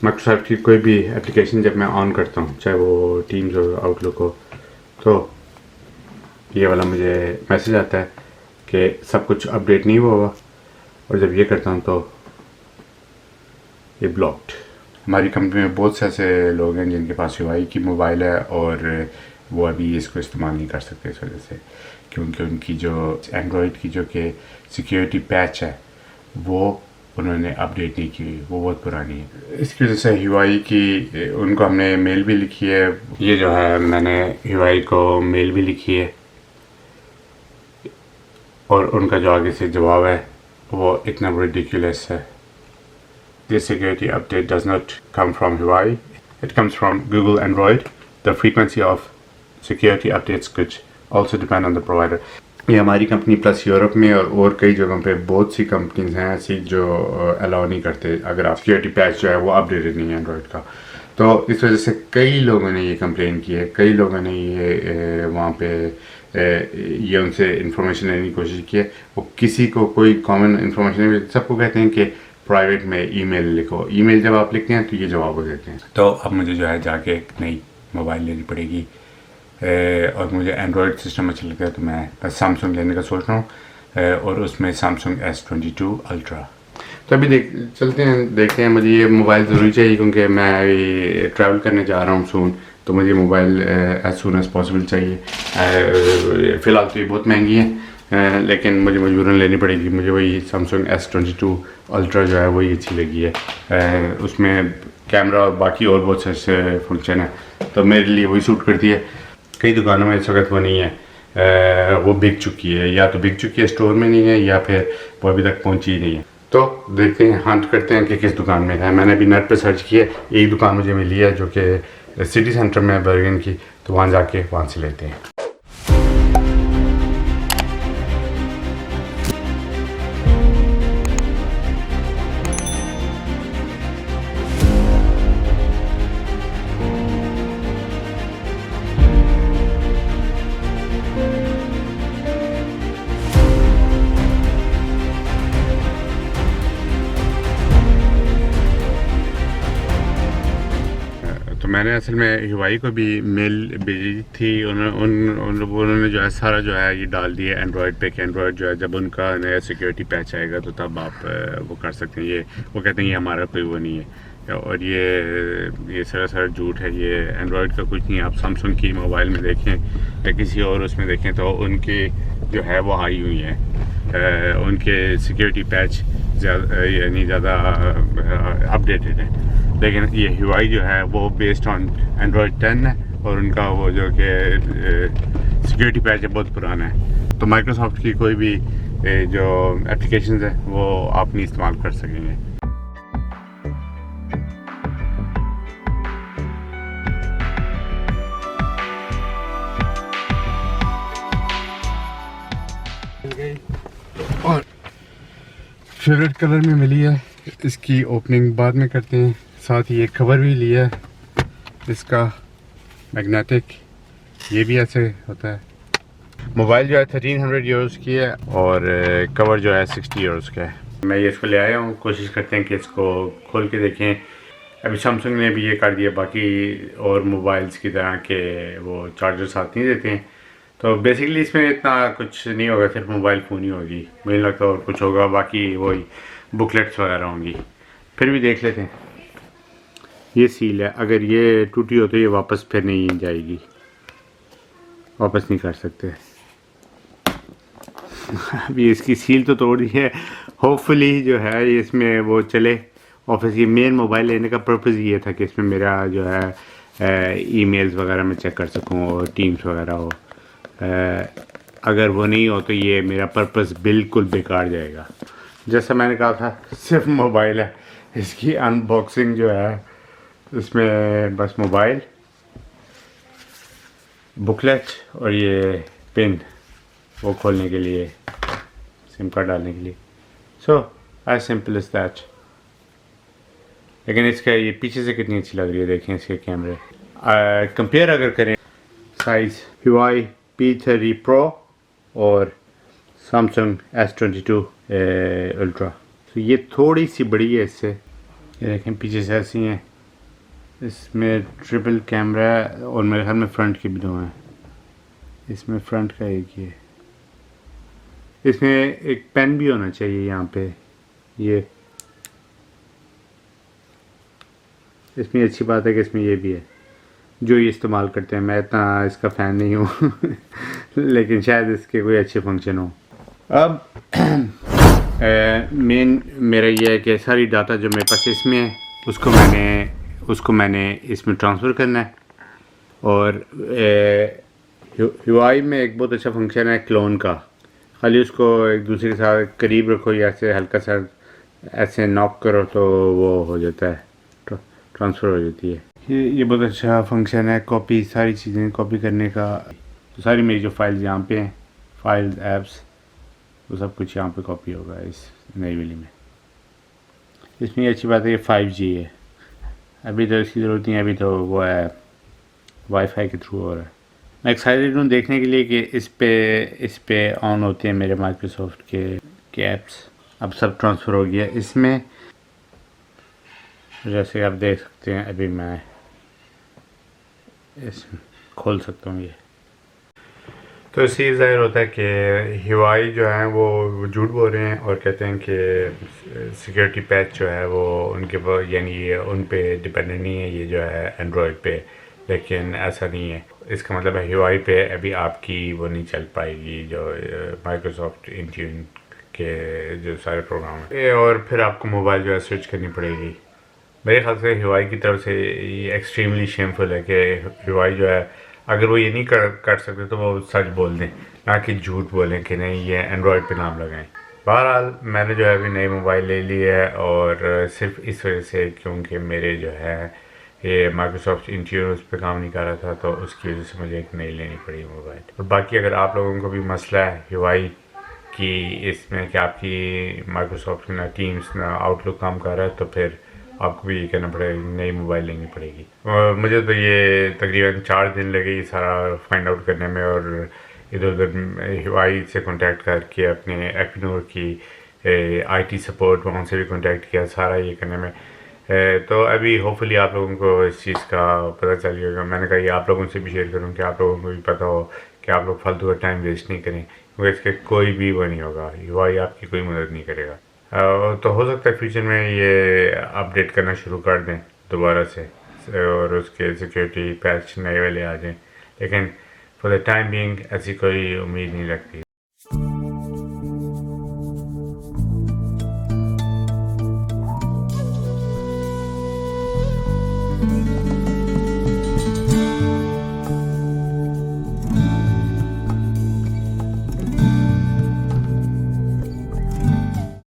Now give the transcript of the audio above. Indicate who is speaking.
Speaker 1: Microsoft की कोई भी एप्लीकेशन जब मैं ऑन करता हूँ, चाहे वो टीम्स हो, आउटलुक हो, तो ये वाला मुझे मैसेज आता है कि सब कुछ अपडेट नहीं हुआ होगा, और जब ये करता हूँ तो ये ब्लॉक्ड। हमारी कंपनी में बहुत से ऐसे लोग हैं जिनके पास Huawei की मोबाइल है और वो अभी इसको इस्तेमाल नहीं कर सकते इस वजह से, क्योंकि उनकी जो एंड्रॉयड की जो कि सिक्योरिटी पैच है वो उन्होंने अपडेट नहीं की हुई, वो बहुत पुरानी है। इसकी वजह से Huawei की उनको हमने मेल भी लिखी है। ये जो है मैंने Huawei को मेल भी लिखी है और उनका जो आगे से जवाब है वो इतना रिडिकुलस है। This security update does not come from Huawei. It comes from Google Android. The frequency of security updates could also depend on the provider. ये हमारी कंपनी प्लस यूरोप में और कई जगहों पे बहुत सी कंपनीज हैं ऐसी जो अलाउ नहीं करते अगर आप सिक्योरिटी पैच जो है वो अपडेटेड नहीं है एंड्रॉयड का। तो इस वजह से कई लोगों ने ये कंप्लेन की है, कई लोगों ने ये वहाँ पे ये उनसे इंफॉर्मेशन लेने की कोशिश की है। वो किसी को कोई कॉमन इंफॉर्मेशन नहीं, सबको कहते हैं कि प्राइवेट में ईमेल लिखो। ईमेल जब आप लिखते हैं तो ये जवाब हो देते हैं। तो अब मुझे जो है जाके एक नई मोबाइल लेनी पड़ेगी और मुझे एंड्रॉयड सिस्टम अच्छा लगता है तो मैं सैमसंग लेने का सोच रहा हूँ और उसमें सैमसंग S22 अल्ट्रा। तो अभी चलते हैं देखते हैं। मुझे ये मोबाइल ज़रूरी चाहिए क्योंकि मैं अभी ट्रैवल करने जा रहा हूँ सून, तो मुझे mobile as soon as possible चाहिए। फ़िलहाल तो ये बहुत महंगी है लेकिन मुझे मजबूरन लेनी पड़ेगी। मुझे वही सैमसंग S22 अल्ट्रा जो है वही अच्छी लगी है। उसमें कैमरा और बाकी और बहुत से फंक्शन है तो मेरे लिए वही सूट करती है। कई दुकानों में इस वक्त वो नहीं है, वो बिक चुकी है, या तो बिक चुकी है स्टोर में नहीं है या फिर वो अभी तक पहुंची ही नहीं है। तो देखते हैं, हंट करते हैं कि किस दुकान में है। मैंने अभी नेट पे सर्च किया, एक दुकान मुझे मिली है जो कि सिटी सेंटर में है बर्गन की, तो वहाँ जाके वहाँ से लेते हैं। तो मैंने असल में Huawei को भी मेल भेजी थी। उन्होंने जो है सारा जो है ये डाल दिया एंड्रॉयड पे कि एंड्रॉयड जो है जब उनका नया सिक्योरिटी पैच आएगा तो तब आप वो कर सकते हैं। ये वो कहते हैं ये हमारा कोई वो नहीं है और ये सरासर झूठ है। ये एंड्रॉयड का कुछ नहीं है। आप सैमसंग की मोबाइल में देखें या किसी और उसमें देखें तो उनके जो है वो आई हुई हैं, उनके सिक्योरिटी पैच यानी ज़्यादा अपडेटेड है। लेकिन ये Huawei जो है वो बेस्ड ऑन एंड्रॉयड 10 है और उनका वो जो कि सिक्योरिटी पैच है बहुत पुराना है। तो माइक्रोसॉफ्ट की कोई भी जो एप्लीकेशंस है वो आप नहीं इस्तेमाल कर सकेंगे। और फेवरेट कलर में मिली है। इसकी ओपनिंग बाद में करते हैं। साथ ही एक कवर भी लिया है इसका मैग्नेटिक, ये भी ऐसे होता है। मोबाइल जो है 1300 यूरोस की है और कवर जो है 60 यूरोस का है। मैं ये इसको ले आया हूँ, कोशिश करते हैं कि इसको खोल के देखें। अभी सैमसंग ने भी ये कर दिया, बाकी और मोबाइल्स की तरह के वो चार्जर साथ नहीं देते हैं। तो बेसिकली इसमें इतना कुछ नहीं होगा, सिर्फ मोबाइल फ़ोन ही होगी। मुझे लगता है और कुछ होगा, बाकी वही बुकलेट्स वगैरह होंगी। फिर भी देख लेते हैं। ये सील है, अगर ये टूटी हो तो ये वापस फिर नहीं जाएगी, वापस नहीं कर सकते। अभी इसकी सील तो तोड़ दी है, होपफुली जो है इसमें वो चले। ऑफिस की मेन मोबाइल लेने का पर्पज़ ये था कि इसमें मेरा जो है ईमेल्स वगैरह मैं चेक कर सकूं और टीम्स वगैरह हो। अगर वो नहीं हो तो ये मेरा पर्पज़ बिल्कुल बेकार जाएगा। जैसा मैंने कहा था सिर्फ मोबाइल है। इसकी अनबॉक्सिंग जो है इसमें बस मोबाइल, बुकलेट और ये पिन वो खोलने के लिए, सिम कार्ड डालने के लिए। So as simple as that. लेकिन इसका ये पीछे से कितनी अच्छी लग रही है, देखें इसके कैमरे। कंपेयर अगर करें साइज़ Huawei P30 Pro और Samsung S22 अल्ट्रा, तो ये थोड़ी सी बड़ी है इससे, ये देखें पीछे से ऐसी हैं, इसमें ट्रिपल कैमरा है और मेरे ख्याल में फ्रंट के भी दो हैं, इसमें फ्रंट का एक ही है। इसमें एक पेन भी होना चाहिए यहाँ पे, ये इसमें अच्छी बात है कि इसमें ये भी है जो ये इस्तेमाल करते हैं। मैं इतना इसका फ़ैन नहीं हूँ लेकिन शायद इसके कोई अच्छे फंक्शन हो। अब मेन मेरा ये है कि सारी डाटा जो मेरे पास इसमें है उसको मैंने इसमें ट्रांसफ़र करना है। और ह्यूआई में एक बहुत अच्छा फंक्शन है क्लोन का, खाली उसको एक दूसरे के साथ करीब रखो या ऐसे हल्का सा ऐसे नॉक करो तो वो हो जाता है, ट्रांसफ़र हो जाती है। ये बहुत अच्छा फंक्शन है कॉपी, सारी चीज़ें कॉपी करने का। तो सारी मेरी जो फाइल्स यहाँ पे हैं, फाइल्स ऐप्स, वो सब कुछ यहाँ पे कॉपी होगा इस नई वाली में। इसमें ये अच्छी बात है ये 5G है, अभी तो इसकी ज़रूरत नहीं है, अभी तो वो है वाईफाई के थ्रू हो रहा है। मैं एक्साइटेड हूँ देखने के लिए कि इस पे ऑन होते हैं मेरे माइक्रोसॉफ्ट के ऐप्स। अब सब ट्रांसफ़र हो गया इसमें, जैसे आप देख सकते हैं अभी मैं इसमें खोल सकता हूँ ये। तो इससे ज़ाहिर होता है कि ह्यूआई जो है वो झूठ बोल रहे हैं और कहते हैं कि सिक्योरिटी पैच जो है वो उनके यानी ये उन पे डिपेंडेंट नहीं है, ये जो है एंड्रॉयड पे, लेकिन ऐसा नहीं है। इसका मतलब है ह्यूआई पे अभी आपकी वो नहीं चल पाएगी जो माइक्रोसॉफ्ट इंट्यून के जो सारे प्रोग्राम हैं, और फिर आपको मोबाइल जो है स्विच करनी पड़ेगी। मेरे ख्याल से ह्यूआई की तरफ से ये एक्सट्रीमली शेमफुल है कि ह्यूआई जो है अगर वो ये नहीं कर सकते तो वो सच बोल दें, ना कि झूठ बोलें कि नहीं ये एंड्रॉयड पे नाम लगाएं। बहरहाल मैंने जो है अभी नई मोबाइल ले ली है और सिर्फ इस वजह से क्योंकि मेरे जो है ये माइक्रोसॉफ्ट इंट्यून उस पर काम नहीं कर रहा था, तो उसकी वजह से मुझे एक नई लेनी पड़ी मोबाइल। और बाकी अगर आप लोगों को भी मसला है ह्यूआई की इसमें कि आपकी माइक्रोसॉफ्ट ना टीम्स ना आउटलुक काम कर रहा है, तो फिर आपको भी ये करना पड़ेगा, नई मोबाइल लेनी पड़ेगी। और मुझे तो ये तकरीबन 4 दिन लगे ये सारा फाइंड आउट करने में, और इधर उधर ह्यूआई से कांटेक्ट करके अपने एक्नोर की आईटी सपोर्ट वहाँ से भी कांटेक्ट किया सारा ये करने में। तो अभी होपफुली आप लोगों को इस चीज़ का पता चल गया। मैंने कहा ये आप लोगों से भी शेयर करूँ कि आप लोगों को भी पता हो कि आप लोग फालतू का टाइम वेस्ट नहीं करें, क्योंकि इसके कोई भी वो नहीं होगा, ह्यूआई आपकी कोई मदद नहीं करेगा। तो हो सकता है फ्यूचर में ये अपडेट करना शुरू कर दें दोबारा से और उसके सिक्योरिटी पैच नए वाले आ जाएं, लेकिन फॉर द टाइम बीइंग ऐसी कोई उम्मीद नहीं लगती।